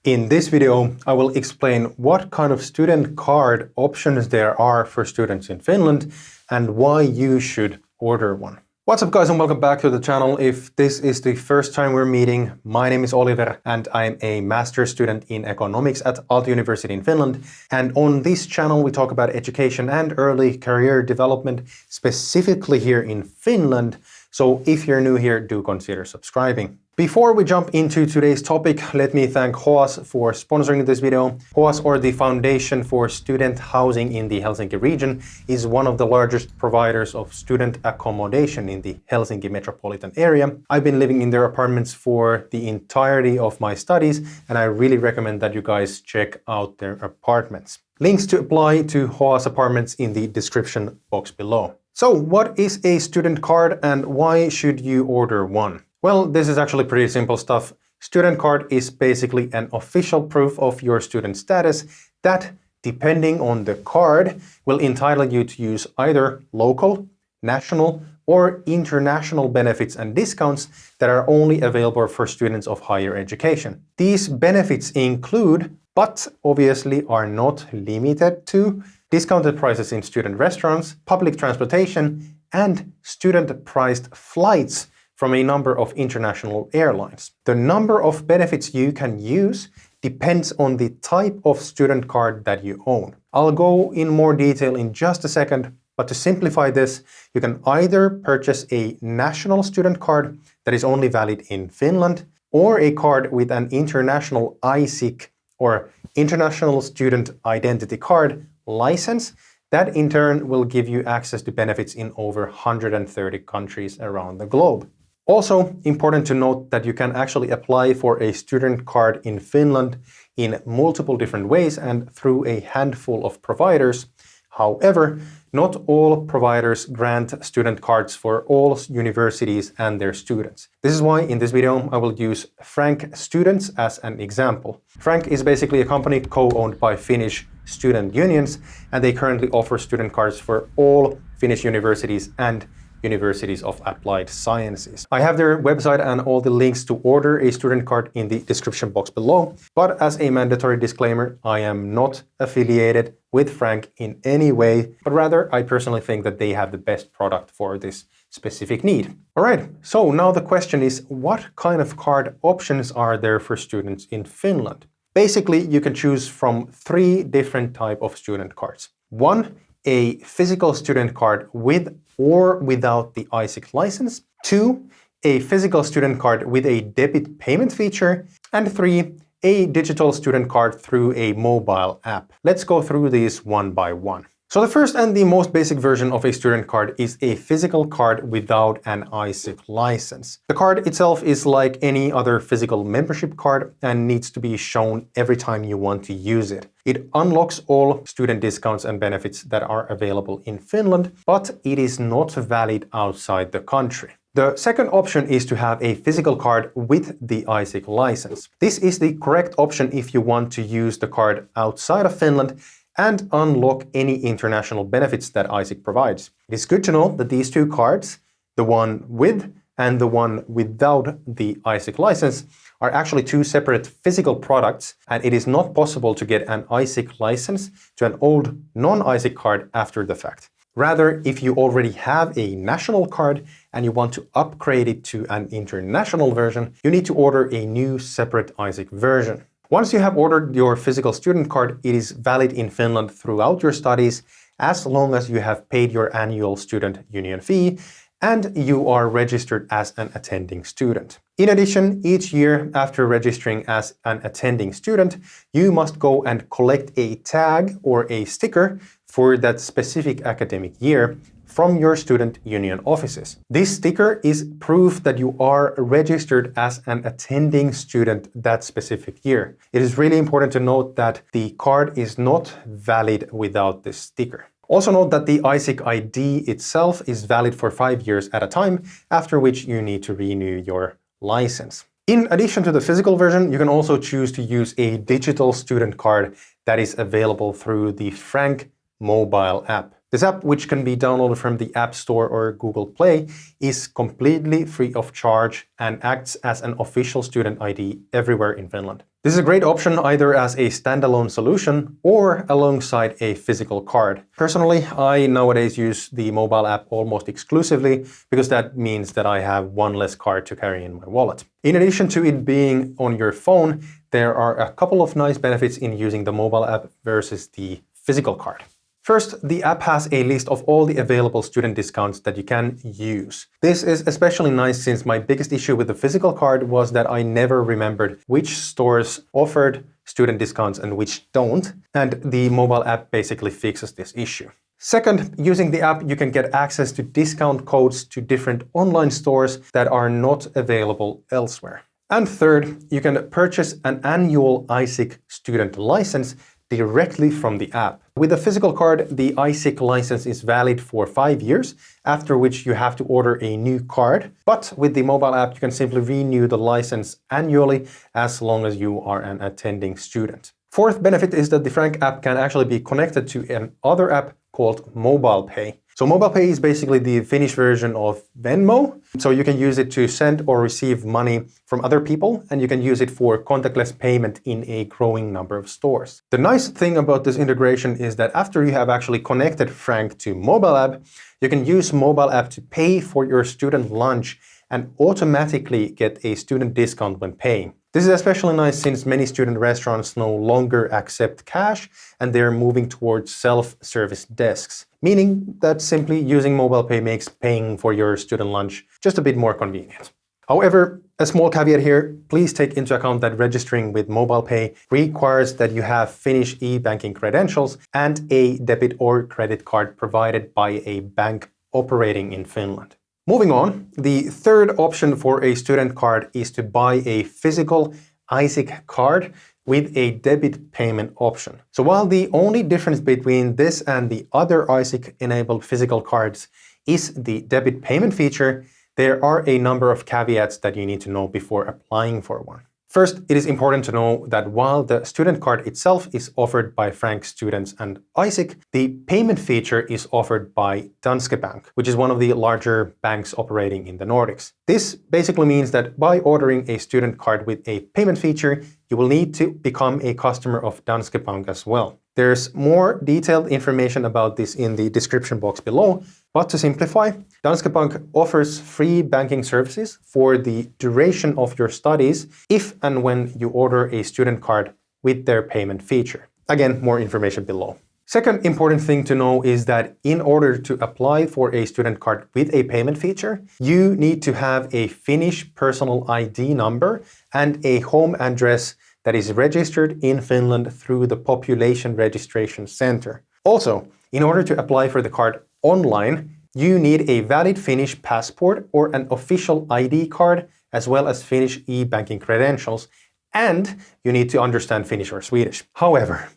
In this video, I will explain what kind of student card options there are for students in Finland and why you should order one. What's up guys and welcome back to the channel. If this is the first time we're meeting, my name is Oliver and I'm a master's student in economics at Aalto University in Finland. And on this channel we talk about education and early career development, specifically here in Finland. So if you're new here, do consider subscribing. Before we jump into today's topic, let me thank HOAS for sponsoring this video. HOAS, or the Foundation for Student Housing in the Helsinki region, is one of the largest providers of student accommodation in the Helsinki metropolitan area. I've been living in their apartments for the entirety of my studies, and I really recommend that you guys check out their apartments. Links to apply to HOAS apartments in the description box below. So what is a student card and why should you order one? Well, this is actually pretty simple stuff. Student card is basically an official proof of your student status that, depending on the card, will entitle you to use either local, national, or international benefits and discounts that are only available for students of higher education. These benefits include, but obviously are not limited to, discounted prices in student restaurants, public transportation, and student-priced flights from a number of international airlines. The number of benefits you can use depends on the type of student card that you own. I'll go in more detail in just a second, but to simplify this, you can either purchase a national student card that is only valid in Finland, or a card with an international ISIC, or International Student Identity Card, license that in turn will give you access to benefits in over 130 countries around the globe. Also important to note that you can actually apply for a student card in Finland in multiple different ways and through a handful of providers. However, not all providers grant student cards for all universities and their students. This is why in this video I will use Frank Students as an example. Frank is basically a company co-owned by Finnish student unions, and they currently offer student cards for all Finnish universities and Universities of Applied Sciences. I have their website and all the links to order a student card in the description box below, but as a mandatory disclaimer, I am not affiliated with Frank in any way, but rather I personally think that they have the best product for this specific need. Alright, so now the question is, what kind of card options are there for students in Finland? Basically, you can choose from 3 different types of student cards. 1, a physical student card with or without the ISIC license. 2, a physical student card with a debit payment feature. And 3, a digital student card through a mobile app. Let's go through these one by one. So the first and the most basic version of a student card is a physical card without an ISIC license. The card itself is like any other physical membership card and needs to be shown every time you want to use it. It unlocks all student discounts and benefits that are available in Finland, but it is not valid outside the country. The second option is to have a physical card with the ISIC license. This is the correct option if you want to use the card outside of Finland and unlock any international benefits that ISIC provides. It is good to know that these 2 cards, the one with and the one without the ISIC license, are actually 2 separate physical products, and it is not possible to get an ISIC license to an old non-ISIC card after the fact. Rather, if you already have a national card and you want to upgrade it to an international version, you need to order a new separate ISIC version. Once you have ordered your physical student card, it is valid in Finland throughout your studies as long as you have paid your annual student union fee and you are registered as an attending student. In addition, each year after registering as an attending student, you must go and collect a tag or a sticker for that specific academic year from your student union offices. This sticker is proof that you are registered as an attending student that specific year. It is really important to note that the card is not valid without this sticker. Also note that the ISIC ID itself is valid for 5 years at a time, after which you need to renew your license. In addition to the physical version, you can also choose to use a digital student card that is available through the Frank mobile app. This app, which can be downloaded from the App Store or Google Play, is completely free of charge and acts as an official student ID everywhere in Finland. This is a great option either as a standalone solution or alongside a physical card. Personally, I nowadays use the mobile app almost exclusively because that means that I have one less card to carry in my wallet. In addition to it being on your phone, there are a couple of nice benefits in using the mobile app versus the physical card. First, the app has a list of all the available student discounts that you can use. This is especially nice since my biggest issue with the physical card was that I never remembered which stores offered student discounts and which don't, and the mobile app basically fixes this issue. Second, using the app, you can get access to discount codes to different online stores that are not available elsewhere. And third, you can purchase an annual ISIC student license directly from the app. With a physical card, the ISIC license is valid for 5 years, after which you have to order a new card. But with the mobile app, you can simply renew the license annually as long as you are an attending student. Fourth benefit is that the Frank app can actually be connected to another app called Mobile Pay. So Mobile Pay is basically the Finnish version of Venmo. So you can use it to send or receive money from other people, and you can use it for contactless payment in a growing number of stores. The nice thing about this integration is that after you have actually connected Frank to mobile app, you can use mobile app to pay for your student lunch and automatically get a student discount when paying. This is especially nice since many student restaurants no longer accept cash and they're moving towards self-service desks, meaning that simply using mobile pay makes paying for your student lunch just a bit more convenient. However, a small caveat here, please take into account that registering with mobile pay requires that you have Finnish e-banking credentials and a debit or credit card provided by a bank operating in Finland. Moving on, the third option for a student card is to buy a physical ISIC card with a debit payment option. So while the only difference between this and the other ISIC-enabled physical cards is the debit payment feature, there are a number of caveats that you need to know before applying for one. First, it is important to know that while the student card itself is offered by Frank students and ISIC, the payment feature is offered by Danske Bank, which is one of the larger banks operating in the Nordics. This basically means that by ordering a student card with a payment feature, you will need to become a customer of Danske Bank as well. There's more detailed information about this in the description box below, but to simplify, Danske Bank offers free banking services for the duration of your studies if and when you order a student card with their payment feature. Again, more information below. Second important thing to know is that in order to apply for a student card with a payment feature, you need to have a Finnish personal ID number and a home address that is registered in Finland through the Population Registration Center. Also, in order to apply for the card online, you need a valid Finnish passport or an official ID card, as well as Finnish e-banking credentials, and you need to understand Finnish or Swedish. However,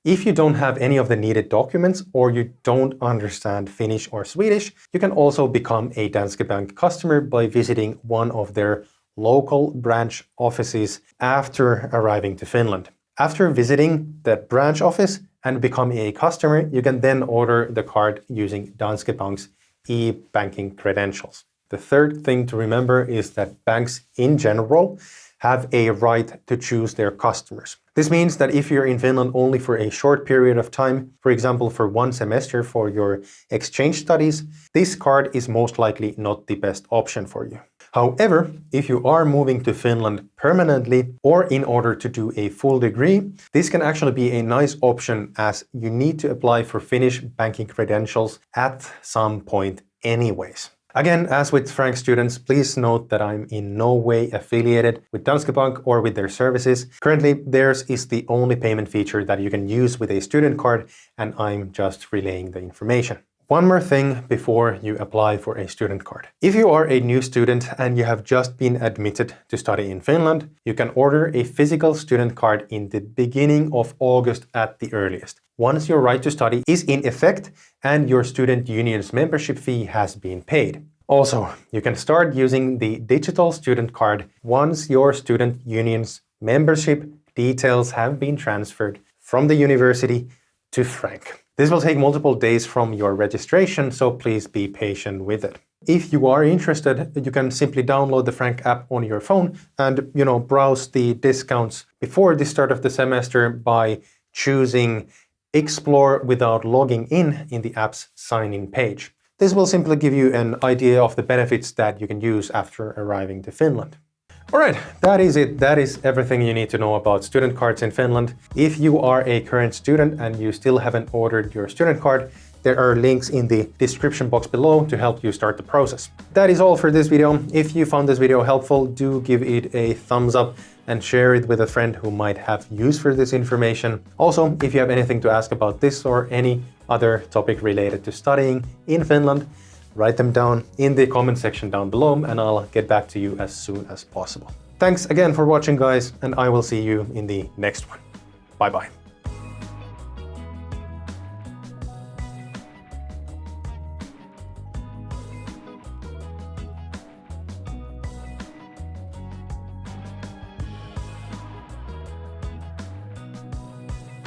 if you don't have any of the needed documents or you don't understand Finnish or Swedish, you can also become a Danske Bank customer by visiting one of their local branch offices after arriving to Finland. After visiting the branch office and becoming a customer, you can then order the card using Danske Bank's e-banking credentials. The third thing to remember is that banks in general have a right to choose their customers. This means that if you're in Finland only for a short period of time, for example for 1 semester for your exchange studies, this card is most likely not the best option for you. However, if you are moving to Finland permanently or in order to do a full degree, this can actually be a nice option as you need to apply for Finnish banking credentials at some point anyways. Again, as with Frank students, please note that I'm in no way affiliated with Danske Bank or with their services. Currently, theirs is the only payment feature that you can use with a student card, and I'm just relaying the information. One more thing before you apply for a student card. If you are a new student and you have just been admitted to study in Finland, you can order a physical student card in the beginning of August at the earliest, once your right to study is in effect and your student union's membership fee has been paid. Also, you can start using the digital student card once your student union's membership details have been transferred from the university to Frank. This will take multiple days from your registration, so please be patient with it. If you are interested, you can simply download the Frank app on your phone and, browse the discounts before the start of the semester by choosing Explore without logging in the app's sign-in page. This will simply give you an idea of the benefits that you can use after arriving to Finland. Alright, that is it. That is everything you need to know about student cards in Finland. If you are a current student and you still haven't ordered your student card, there are links in the description box below to help you start the process. That is all for this video. If you found this video helpful, do give it a thumbs up and share it with a friend who might have use for this information. Also, if you have anything to ask about this or any other topic related to studying in Finland, write them down in the comment section down below and I'll get back to you as soon as possible. Thanks again for watching, guys, and I will see you in the next one. Bye bye.